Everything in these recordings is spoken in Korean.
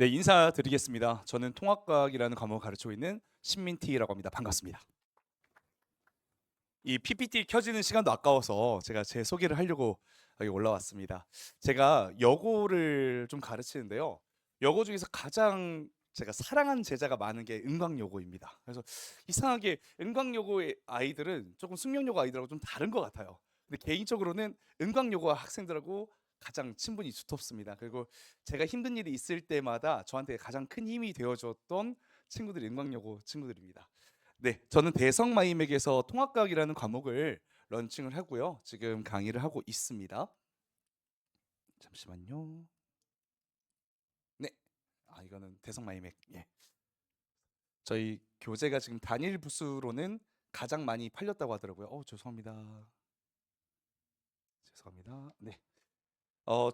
네, 인사드리겠습니다. 저는 통합과학이라는 과목을 가르치고 있는 신민티라고 합니다. 반갑습니다. 이 PPT 켜지는 시간도 아까워서 제가 제 소개를 하려고 여기 올라왔습니다. 제가 여고를 좀 가르치는데요. 여고 중에서 가장 제가 사랑하는 제자가 많은 게 은광여고입니다. 그래서 이상하게 은광여고의 아이들은 조금 숙명여고 아이들하고 좀 다른 것 같아요. 근데 개인적으로는 은광여고 학생들하고 가장 친분이 두텁습니다. 그리고 제가 힘든 일이 있을 때마다 저한테 가장 큰 힘이 되어줬던 친구들이 은광여고 친구들입니다. 네, 저는 대성마이맥에서 통합과학이라는 과목을 런칭을 하고요. 지금 강의를 하고 있습니다. 잠시만요. 네, 이거는 대성마이맥. 예, 저희 교재가 지금 단일 부수로는 가장 많이 팔렸다고 하더라고요. 죄송합니다. 죄송합니다. 네,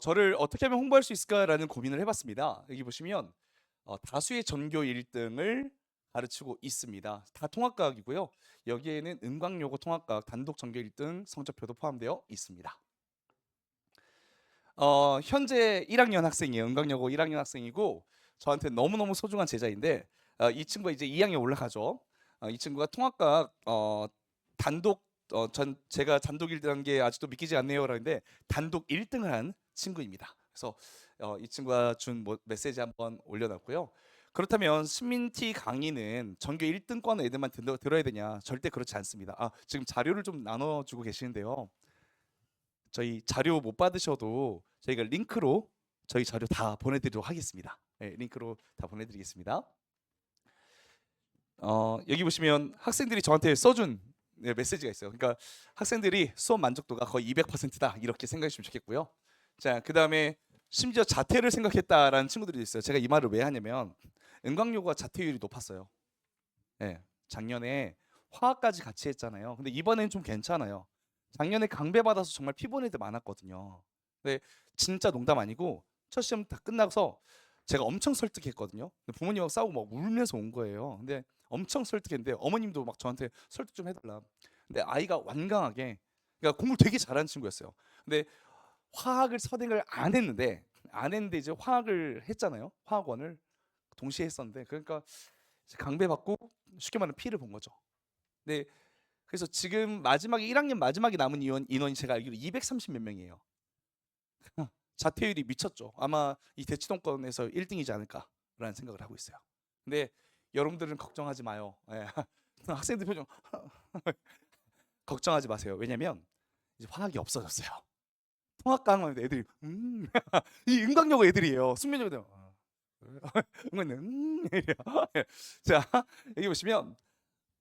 저를 어떻게 하면 홍보할 수 있을까라는 고민을 해봤습니다. 여기 보시면 다수의 전교 1등을 가르치고 있습니다. 다 통합과학이고요. 여기에는 은광여고 통합과학 단독 전교 1등 성적표도 포함되어 있습니다. 현재 1학년 학생이에요. 은광여고 1학년 학생이고 저한테 너무너무 소중한 제자인데 이 친구가 이제 2학년 올라가죠. 이 친구가 통합과학 단독 제가 단독 1등한 게 아직도 믿기지 않네요 라는데 단독 1등을 한 친구입니다. 그래서 이 친구가 준 메시지 한번 올려놨고요. 그렇다면 신민티 강의는 전교 1등권 애들만 들어야 되냐? 절대 그렇지 않습니다. 지금 자료를 좀 나눠주고 계시는데요. 저희 자료 못 받으셔도 저희가 링크로 저희 자료 다 보내드리도록 하겠습니다. 네, 링크로 다 보내드리겠습니다. 여기 보시면 학생들이 저한테 써준 메시지가 있어요. 그러니까 학생들이 수업 만족도가 거의 200%다 이렇게 생각해 주시면 좋겠고요. 자, 그 다음에 심지어 자퇴를 생각했다라는 친구들이 있어요. 제가 이 말을 왜 하냐면 은광여고가 자퇴율이 높았어요. 네, 작년에 화학까지 같이 했잖아요. 근데 이번엔 좀 괜찮아요. 작년에 강배 받아서 정말 피 본 애들 많았거든요. 근데 진짜 농담 아니고 첫 시험 다 끝나서 제가 엄청 설득했거든요. 근데 부모님하고 싸우고 막 울면서 온 거예요. 근데 엄청 설득했는데 어머님도 막 저한테 설득 좀 해달라. 근데 아이가 완강하게, 그러니까 공부를 되게 잘하는 친구였어요. 근데 화학을 선행을 안 했는데 이제 화학을 했잖아요. 화학원을 동시에 했었는데 그러니까 강배 받고 쉽게 말하면 피를 본 거죠. 네, 그래서 지금 마지막에 1학년 마지막에 남은 인원이 제가 알기로 230 몇 명이에요. 자퇴율이 미쳤죠. 아마 이 대치동권에서 1등이지 않을까라는 생각을 하고 있어요. 근데 여러분들은 걱정하지 마요. 예. 학생들 표정 걱정하지 마세요. 왜냐면 이제 화학이 없어졌어요. 통합과학만 애들이 이 은광여고 애들이에요. 숙면여고 은광여고 이래요. 자, 여기 보시면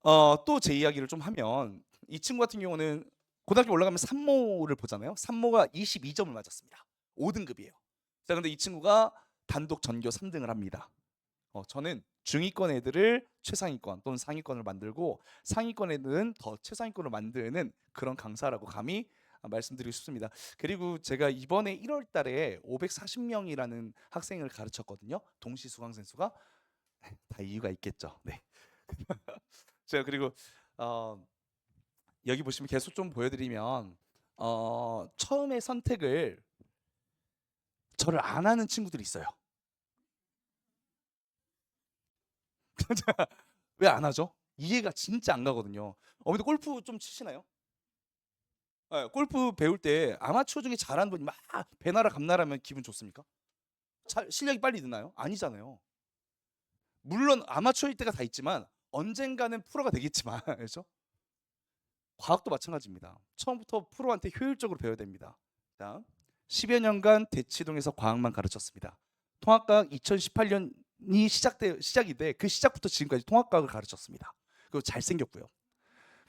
또 제 이야기를 좀 하면 이 친구 같은 경우는 고등학교 올라가면 산모를 보잖아요. 산모가 22점을 맞았습니다. 5등급이에요. 자, 근데 이 친구가 단독 전교 3등을 합니다. 저는 중위권 애들을 최상위권 또는 상위권을 만들고 상위권 애들은 더 최상위권을 만드는 그런 강사라고 감히 말씀드리고 싶습니다. 그리고 제가 이번에 1월 달에 540명이라는 학생을 가르쳤거든요. 동시 수강생 수가 다 이유가 있겠죠. 네. 제가 그리고 여기 보시면 계속 좀 보여드리면 처음에 선택을 저를 안 하는 친구들이 있어요. 왜 안 하죠? 이해가 진짜 안 가거든요. 근데 골프 좀 치시나요? 네, 골프 배울 때 아마추어 중에 잘하는 분이 막 배나라 감나라면 기분 좋습니까? 실력이 빨리 느나요? 아니잖아요. 물론 아마추어일 때가 다 있지만 언젠가는 프로가 되겠지만 그렇죠? 과학도 마찬가지입니다. 처음부터 프로한테 효율적으로 배워야 됩니다. 자, 10여 년간 대치동에서 과학만 가르쳤습니다. 통합과학 2018년이 시작이 돼 그 시작부터 지금까지 통합과학을 가르쳤습니다. 그리고 잘생겼고요.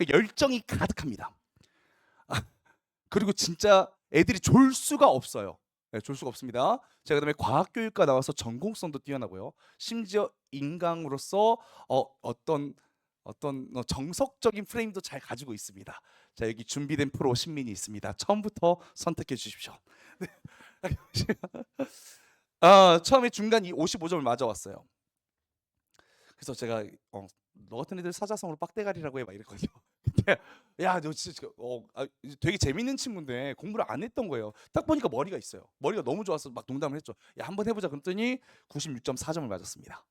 열정이 가득합니다. 그리고 진짜 애들이 졸 수가 없어요. 네, 졸 수가 없습니다. 자, 그다음에 과학교육과 나와서 전공성도 뛰어나고요. 심지어 인강으로서 어떤 정석적인 프레임도 잘 가지고 있습니다. 자, 여기 준비된 프로 신민이 있습니다. 처음부터 선택해 주십시오. 네. 처음에 중간 이 55점을 맞아왔어요. 그래서 제가 너 같은 애들 사자성어로 빡대가리라고 해 막 이랬거든요. 야, 너 진짜 되게 재밌는 친구인데 공부를 안 했던 거예요. 딱 보니까 머리가 있어요. 머리가 너무 좋아서 막 농담을 했죠. 야, 한번 해보자. 그랬더니 96.4점을 맞았습니다.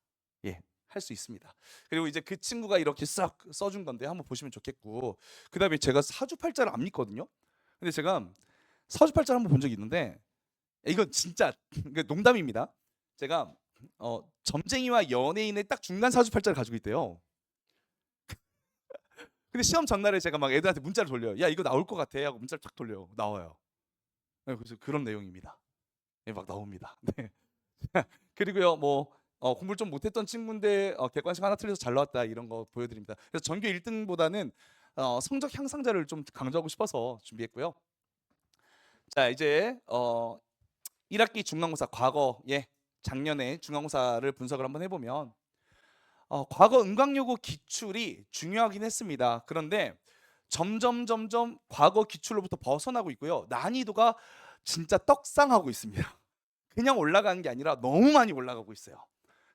예, 할 수 있습니다. 그리고 이제 그 친구가 이렇게 싹 써준 건데 한번 보시면 좋겠고, 그다음에 제가 사주팔자를 안 믿거든요. 근데 제가 사주팔자를 한번 본 적이 있는데 이건 진짜 이거 농담입니다. 제가 점쟁이와 연예인의 딱 중간 사주팔자를 가지고 있대요. 근데 시험 전날에 제가 막 애들한테 문자를 돌려요. 야, 이거 나올 것 같아 하고 문자를 탁 돌려요. 나와요. 네, 그래서 그런 내용입니다. 네, 막 나옵니다. 네. 그리고요, 뭐 공부를 좀 못했던 친구인데 객관식 하나 틀려서 잘 나왔다 이런 거 보여드립니다. 그래서 전교 1등보다는 성적 향상자를 좀 강조하고 싶어서 준비했고요. 자, 이제 1학기 중간고사 과거, 작년에 중간고사를 분석을 한번 해보면 과거 은광여고 기출이 중요하긴 했습니다. 그런데 점점 과거 기출로부터 벗어나고 있고요. 난이도가 진짜 떡상하고 있습니다. 그냥 올라가는 게 아니라 너무 많이 올라가고 있어요.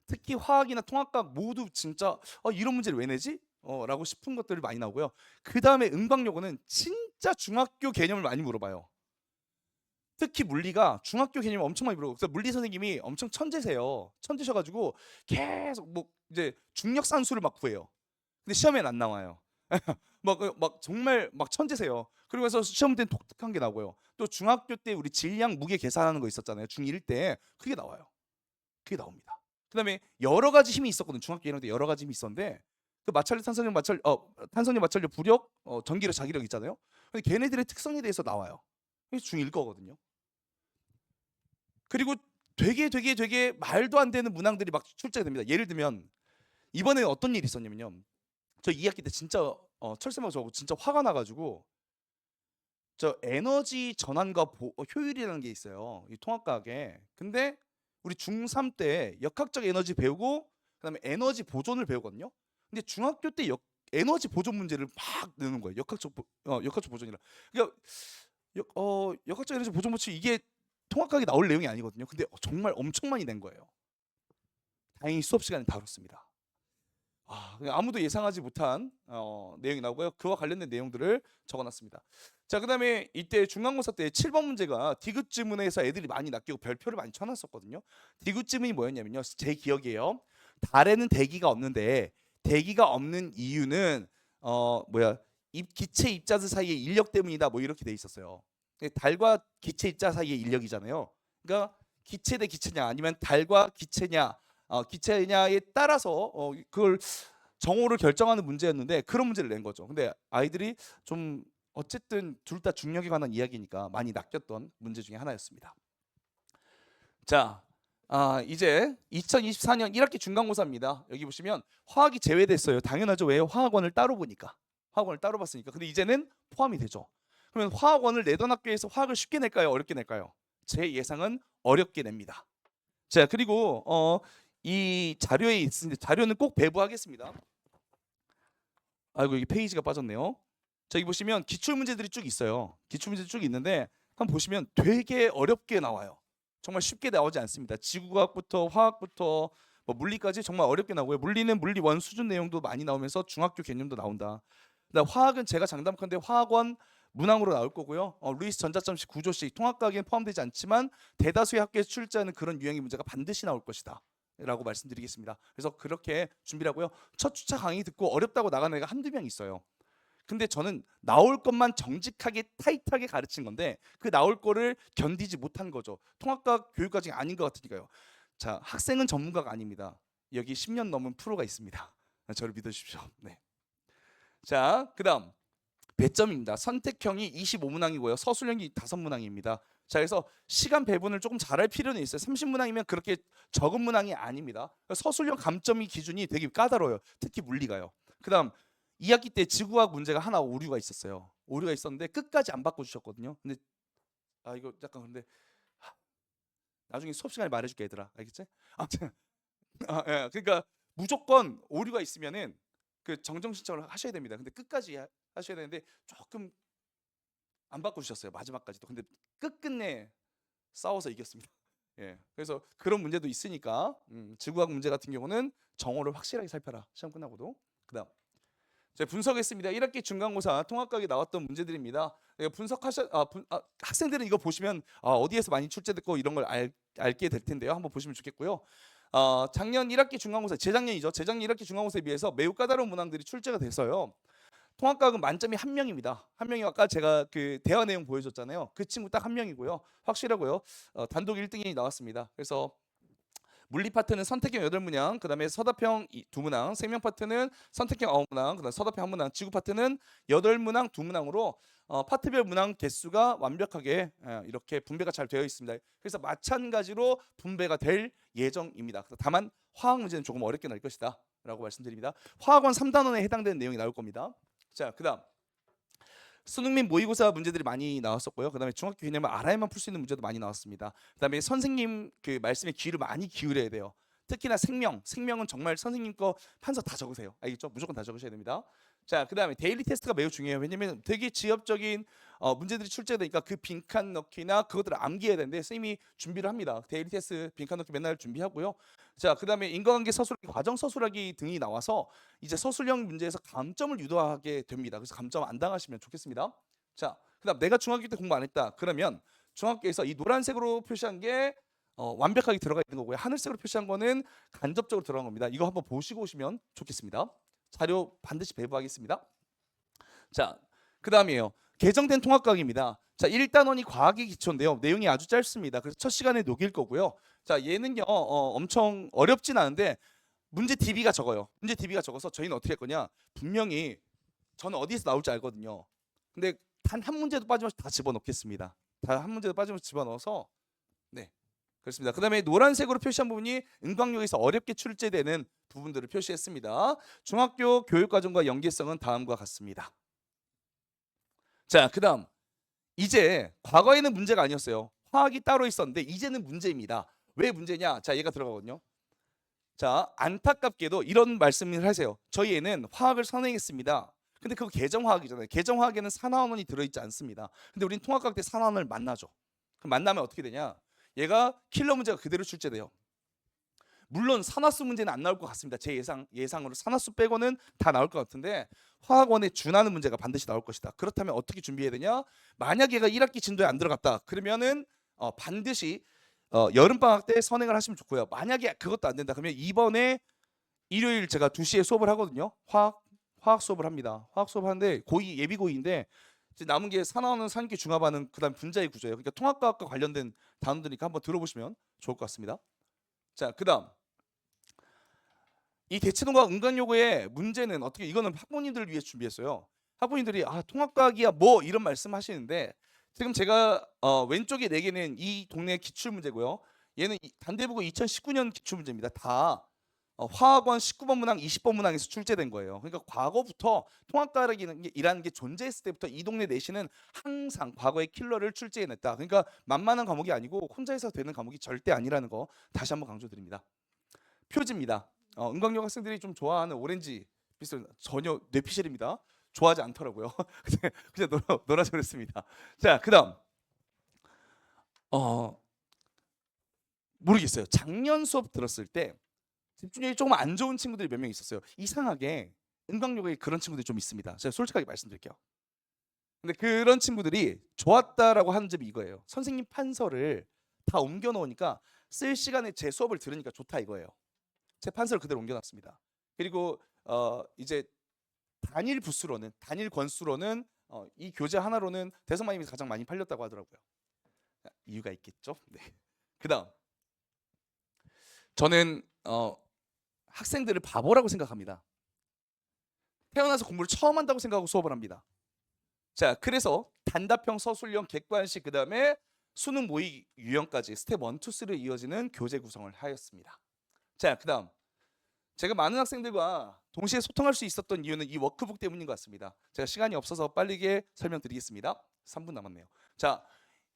특히 화학이나 통합과 모두 진짜 이런 문제를 왜 내지? 라고 싶은 것들이 많이 나오고요. 그 다음에 은광여고는 진짜 중학교 개념을 많이 물어봐요. 특히 물리가 중학교 개념을 엄청 많이 물어요. 그래서 물리 선생님이 엄청 천재세요. 천재셔가지고 계속 뭐 이제 중력산수를 막 구해요. 근데 시험엔 안 나와요. 막 정말 막 천재세요. 그리고 해서 시험 때는 독특한 게 나오고요. 또 중학교 때 우리 질량 무게 계산하는 거 있었잖아요. 중1 때 그게 나와요. 그게 나옵니다. 그다음에 여러 가지 힘이 있었거든. 중학교 1학년 때 여러 가지 힘이 있었는데 그 마찰력, 탄성력, 탄성력, 마찰력, 부력, 전기력, 자기력 있잖아요. 근데 걔네들의 특성에 대해서 나와요. 이게 중1 거거든요. 그리고 되게 말도 안 되는 문항들이 막 출제가 됩니다. 예를 들면 이번에 어떤 일이 있었냐면요. 저 2학기 때 진짜 철새마고 저하고 진짜 화가 나가지고 저 에너지 전환과 효율이라는 게 있어요. 이 통합과학에. 근데 우리 중3 때 역학적 에너지 배우고 그다음에 에너지 보존을 배우거든요. 근데 중학교 때 에너지 보존 문제를 막 내는 거예요. 역학적 보존이라. 그러니까 역학적 에너지 보존 법칙 이게 통합과학에 나올 내용이 아니거든요. 근데 정말 엄청 많이 낸 거예요. 다행히 수업 시간에 다뤘습니다. 아무도 예상하지 못한 내용이 나오고요. 그와 관련된 내용들을 적어놨습니다. 자, 그다음에 이때 중간고사 때 7번 문제가 디귿 지문에서 애들이 많이 낚이고 별표를 많이 쳐놨었거든요. 디귿 지문이 뭐였냐면요. 제 기억이에요. 달에는 대기가 없는데 대기가 없는 이유는 기체 입자들 사이의 인력 때문이다. 뭐 이렇게 돼 있었어요. 달과 기체 입자 사이의 인력이잖아요. 그러니까 기체 대 기체냐 아니면 달과 기체냐 기체냐에 따라서 그걸 정오를 결정하는 문제였는데 그런 문제를 낸 거죠. 근데 아이들이 좀 어쨌든 둘 다 중력에 관한 이야기니까 많이 낚였던 문제 중에 하나였습니다. 자, 이제 2024년 1학기 중간고사입니다. 여기 보시면 화학이 제외됐어요. 당연하죠. 왜? 화학원을 따로 보니까. 화학원을 따로 봤으니까. 근데 이제는 포함이 되죠. 그러면 화학원을 내던 학교에서 화학을 쉽게 낼까요? 어렵게 낼까요? 제 예상은 어렵게 냅니다. 자, 그리고 이 자료에 있습니다. 자료는 꼭 배부하겠습니다. 아이고, 여기 페이지가 빠졌네요. 자, 여기 보시면 기출 문제들이 쭉 있어요. 기출 문제들이 쭉 있는데 한번 보시면 되게 어렵게 나와요. 정말 쉽게 나오지 않습니다. 지구과학부터 화학부터 뭐 물리까지 정말 어렵게 나오고요. 물리는 물리 원 수준 내용도 많이 나오면서 중학교 개념도 나온다. 화학은 제가 장담컨대 화학원 문항으로 나올 거고요. 루이스 전자점식 구조식 통합과학에는 포함되지 않지만 대다수의 학교에서 출제하는 그런 유형의 문제가 반드시 나올 것이다. 라고 말씀드리겠습니다. 그래서 그렇게 준비를 하고요. 첫 주차 강의 듣고 어렵다고 나가는 애가 한두 명 있어요. 근데 저는 나올 것만 정직하게 타이트하게 가르친 건데 그 나올 거를 견디지 못한 거죠. 통합과학 교육과정이 아닌 것 같으니까요. 자, 학생은 전문가가 아닙니다. 여기 10년 넘은 프로가 있습니다. 저를 믿어주십시오. 네. 자, 그다음 배점입니다. 선택형이 25문항이고요. 서술형이 5문항입니다. 자, 그래서 시간 배분을 조금 잘할 필요는 있어요. 30문항이면 그렇게 적은 문항이 아닙니다. 서술형 감점이 기준이 되게 까다로워요. 특히 물리가요. 그다음 2학기 때 지구과학 문제가 하나 오류가 있었어요. 오류가 있었는데 끝까지 안 바꿔주셨거든요. 근데 이거 약간 근데 나중에 수업 시간에 말해줄게 얘들아. 알겠지? 아무튼 예, 그러니까 무조건 오류가 있으면은 그 정정 신청을 하셔야 됩니다. 근데 끝까지 하셔야 되는데 조금 안 바꿔주셨어요. 마지막까지도. 근데 끝끝내 싸워서 이겼습니다. 예, 그래서 그런 문제도 있으니까 지구과학 문제 같은 경우는 정오를 확실하게 살펴라. 시험 끝나고도. 그다음 제가 분석했습니다. 1학기 중간고사 통합각에 나왔던 문제들입니다. 학생들은 이거 보시면 어디에서 많이 출제됐고 이런 걸 알게 될 텐데요. 한번 보시면 좋겠고요. 작년 1학기 중간고사, 재작년 1학기 중간고사에 비해서 매우 까다로운 문항들이 출제가 돼서요. 통합각은 만점이 한 명입니다. 한 명이 아까 제가 그 대화 내용 보여줬잖아요. 그 친구 딱 한 명이고요. 확실하고요. 단독 1등이 나왔습니다. 그래서 물리 파트는 선택형 8문항, 그다음에 서답형 2문항, 생명 파트는 선택형 9문항, 그다음 서답형 1문항, 지구 파트는 8문항 2문항으로 파트별 문항 개수가 완벽하게 이렇게 분배가 잘 되어 있습니다. 그래서 마찬가지로 분배가 될 예정입니다. 다만 화학 문제는 조금 어렵게 날 것이다 라고 말씀드립니다. 화학원 3단원에 해당되는 내용이 나올 겁니다. 자, 그다음 수능 및 모의고사 문제들이 많이 나왔었고요. 그다음에 중학교 개념을 알아야만 풀 수 있는 문제도 많이 나왔습니다. 그다음에 선생님 그 말씀에 귀를 많이 기울여야 돼요. 특히나 생명은 정말 선생님 거 판서 다 적으세요. 알겠죠? 무조건 다 적으셔야 됩니다. 자, 그다음에 데일리 테스트가 매우 중요해요. 왜냐면 되게 지엽적인 문제들이 출제되니까 그 빈칸 넣기나 그것들을 암기해야 되는데 선생님이 준비를 합니다. 데일리 테스트 빈칸 넣기 맨날 준비하고요. 자, 그다음에 인과관계 서술하기, 과정 서술하기 등이 나와서 이제 서술형 문제에서 감점을 유도하게 됩니다. 그래서 감점 안 당하시면 좋겠습니다. 자, 그다음 내가 중학교 때 공부 안 했다. 그러면 중학교에서 이 노란색으로 표시한 게 완벽하게 들어가 있는 거고요. 하늘색으로 표시한 거는 간접적으로 들어간 겁니다. 이거 한번 보시고 오시면 좋겠습니다. 자료 반드시 배부하겠습니다. 자, 그다음이에요. 개정된 통합각입니다. 자, 1단원이 과학의 기초인데요. 내용이 아주 짧습니다. 그래서 첫 시간에 녹일 거고요. 자, 얘는요 엄청 어렵진 않은데 문제 DB가 적어요. 문제 DB가 적어서 저희는 어떻게 할 거냐? 분명히 저는 어디에서 나올지 알거든요. 근데 단 한 문제도 빠짐없이 다 집어넣겠습니다. 단 한 문제도 빠짐없이 집어넣어서 네, 그렇습니다. 그다음에 노란색으로 표시한 부분이 은광역에서 어렵게 출제되는 부분들을 표시했습니다. 중학교 교육과정과 연계성은 다음과 같습니다. 자, 그다음 이제 과거에는 문제가 아니었어요. 화학이 따로 있었는데 이제는 문제입니다. 왜 문제냐? 자, 얘가 들어가거든요. 자, 안타깝게도 이런 말씀을 하세요. 저희 애는 화학을 선행했습니다. 근데 그거 개정화학이잖아요. 개정화학에는 산화원이 들어있지 않습니다. 근데 우린 통합각 때 산화원을 만나죠. 그럼 만나면 어떻게 되냐? 얘가 킬러 문제가 그대로 출제돼요. 물론 산화수 문제는 안 나올 것 같습니다. 제 예상으로 산화수 빼고는 다 나올 것 같은데 화학원에 준하는 문제가 반드시 나올 것이다. 그렇다면 어떻게 준비해야 되냐? 만약 얘가 1학기 진도에 안 들어갔다. 그러면은 반드시 여름방학 때 선행을 하시면 좋고요. 만약에 그것도 안 된다. 그러면 이번에 일요일 제가 2시에 수업을 하거든요. 화학 수업을 합니다. 화학 수업 하는데 예비 고이인데 이제 남은 게 산화원은 산기 중화반응 그다음 분자의 구조예요. 그러니까 통합과학과 관련된 단어들이니까 한번 들어보시면 좋을 것 같습니다. 자, 그다음 이 대체동과 은광요구의 문제는 어떻게 이거는 학부모님들을 위해 준비했어요. 학부모님들이 통합과학이야 뭐 이런 말씀하시는데 지금 제가 왼쪽에 4개는 이 동네 기출 문제고요. 얘는 단대부고 2019년 기출 문제입니다. 다 화학원 19번 문항, 20번 문항에서 출제된 거예요. 그러니까 과거부터 통합과학이라는 게 존재했을 때부터 이 동네 내신은 항상 과거의 킬러를 출제해냈다. 그러니까 만만한 과목이 아니고 혼자 해서 되는 과목이 절대 아니라는 거 다시 한번 강조드립니다. 표지입니다. 은광역 학생들이 좀 좋아하는 오렌지 빛은 전혀 뇌피셜입니다. 좋아하지 않더라고요. 그냥 놀아서 그랬습니다. 자, 그다음 모르겠어요. 작년 수업 들었을 때 집중력이 조금 안 좋은 친구들이 몇 명 있었어요. 이상하게 은광역에 그런 친구들이 좀 있습니다. 제가 솔직하게 말씀드릴게요. 근데 그런 친구들이 좋았다라고 하는 점이 이거예요. 선생님 판서를 다 옮겨 놓으니까 쓸 시간에 제 수업을 들으니까 좋다 이거예요. 제 판서를 그대로 옮겨놨습니다. 그리고 이제 단일 권수로는 이 교재 하나로는 대성마님이 가장 많이 팔렸다고 하더라고요. 이유가 있겠죠. 네. 그다음 저는 학생들을 바보라고 생각합니다. 태어나서 공부를 처음 한다고 생각하고 수업을 합니다. 자, 그래서 단답형, 서술형, 객관식 그다음에 수능 모의 유형까지 스텝 1, 2, 3로 이어지는 교재 구성을 하였습니다. 자, 그다음 제가 많은 학생들과 동시에 소통할 수 있었던 이유는 이 워크북 때문인 것 같습니다. 제가 시간이 없어서 빠르게 설명드리겠습니다. 3분 남았네요. 자,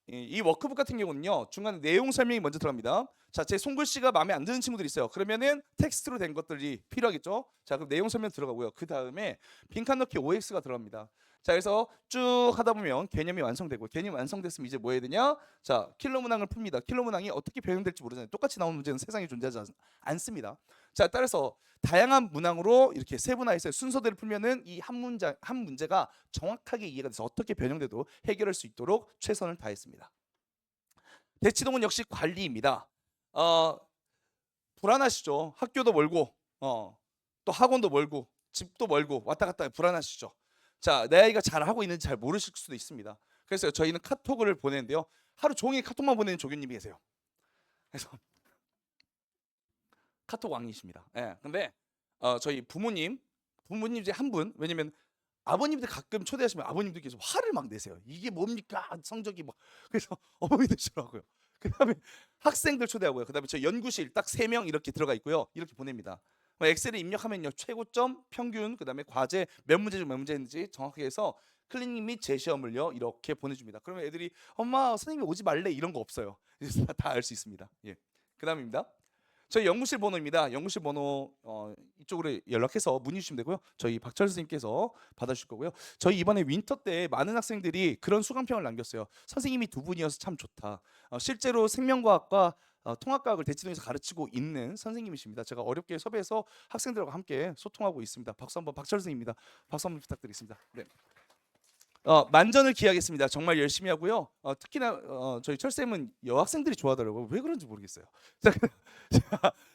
이 워크북 같은 경우는요. 중간에 내용 설명이 먼저 들어갑니다. 자, 제 손글씨가 마음에 안 드는 친구들이 있어요. 그러면은 텍스트로 된 것들이 필요하겠죠. 자, 그럼 내용 설명 들어가고요. 그 다음에 빈칸 넣기 OX가 들어갑니다. 자, 그래서 쭉 하다 보면 개념이 완성되고 개념이 완성됐으면 이제 뭐 해야 되냐? 자, 킬러 문항을 풉니다. 킬러 문항이 어떻게 변형될지 모르잖아요. 똑같이 나오는 문제는 세상에 존재하지 않습니다. 자, 따라서 다양한 문항으로 이렇게 세분화해서 순서대로 풀면은 이 한 문제가 정확하게 이해가 돼서 어떻게 변형돼도 해결할 수 있도록 최선을 다했습니다. 대치동은 역시 관리입니다. 불안하시죠? 학교도 멀고, 또 학원도 멀고, 집도 멀고 왔다 갔다 불안하시죠? 자, 내 아이가 잘 하고 있는지 잘 모르실 수도 있습니다. 그래서 저희는 카톡을 보내는데요. 하루 종일 카톡만 보내는 조교님이 계세요. 그래서 카톡 왕이십니다. 예. 근데 저희 부모님 이제 한 분, 왜냐면 아버님들 가끔 초대하시면 아버님들께서 화를 막 내세요. 이게 뭡니까? 성적이 막. 그래서 어머니들 싫어하고요. 그다음에 학생들 초대하고요. 그다음에 저 연구실 딱 3명 이렇게 들어가 있고요. 이렇게 보냅니다. 엑셀에 입력하면요. 최고점, 평균, 그다음에 과제 몇 문제 중 몇 문제인지 정확하게 해서 클리닝 및 재시험을요. 이렇게 보내줍니다. 그러면 애들이 엄마 선생님이 오지 말래 이런 거 없어요. 다 알 수 있습니다. 예. 그다음입니다. 저희 연구실 번호입니다. 연구실 번호 이쪽으로 연락해서 문의 주시면 되고요. 저희 박철 선생님께서 받아주실 거고요. 저희 이번에 윈터 때 많은 학생들이 그런 수강평을 남겼어요. 선생님이 2분이어서 참 좋다. 실제로 생명과학과 통합과학을 대치동에서 가르치고 있는 선생님이십니다. 제가 어렵게 섭외해서 학생들과 함께 소통하고 있습니다. 박수 한번 박철 선생님입니다. 박수 한번 부탁드리겠습니다. 네. 만전을 기하겠습니다. 정말 열심히 하고요. 특히나 저희 철쌤은 여학생들이 좋아하더라고요. 왜 그런지 모르겠어요.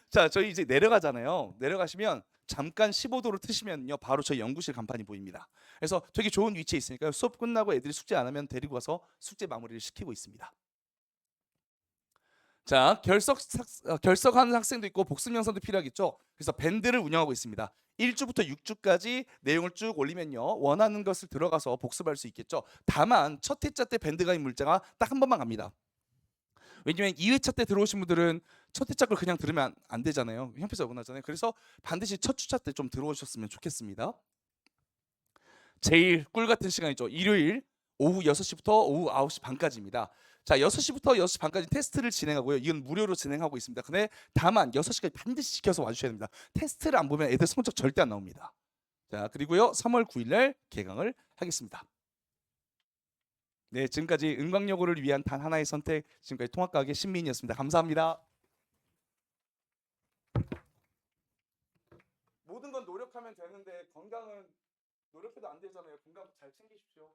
자, 저희 이제 내려가잖아요. 내려가시면 잠깐 15도로 트시면요, 바로 저희 연구실 간판이 보입니다. 그래서 되게 좋은 위치에 있으니까요. 수업 끝나고 애들이 숙제 안 하면 데리고 가서 숙제 마무리를 시키고 있습니다. 자, 결석하는 학생도 있고 복습 영상도 필요하겠죠. 그래서 밴드를 운영하고 있습니다. 1주부터 6주까지 내용을 쭉 올리면요, 원하는 것을 들어가서 복습할 수 있겠죠. 다만 첫 회차 때 밴드 가입 물자가 딱 한 번만 갑니다. 왜냐면 2회차 때 들어오신 분들은 첫 회차 걸 그냥 들으면 안 되잖아요. 형평성 어긋나잖아요. 그래서 반드시 첫 주차 때 좀 들어오셨으면 좋겠습니다. 제일 꿀 같은 시간이죠. 일요일 오후 6시부터 오후 9시 반까지입니다. 자, 6시부터 6시 반까지 테스트를 진행하고요. 이건 무료로 진행하고 있습니다. 근데 다만 6시까지 반드시 지켜서 와주셔야 됩니다. 테스트를 안 보면 애들 성적 절대 안 나옵니다. 자, 그리고요, 3월 9일 날 개강을 하겠습니다. 네, 지금까지 은광여고를 위한 단 하나의 선택, 지금까지 통합과학의 신민이었습니다. 감사합니다. 모든 건 노력하면 되는데 건강은 노력해도 안 되잖아요. 건강 잘 챙기십시오.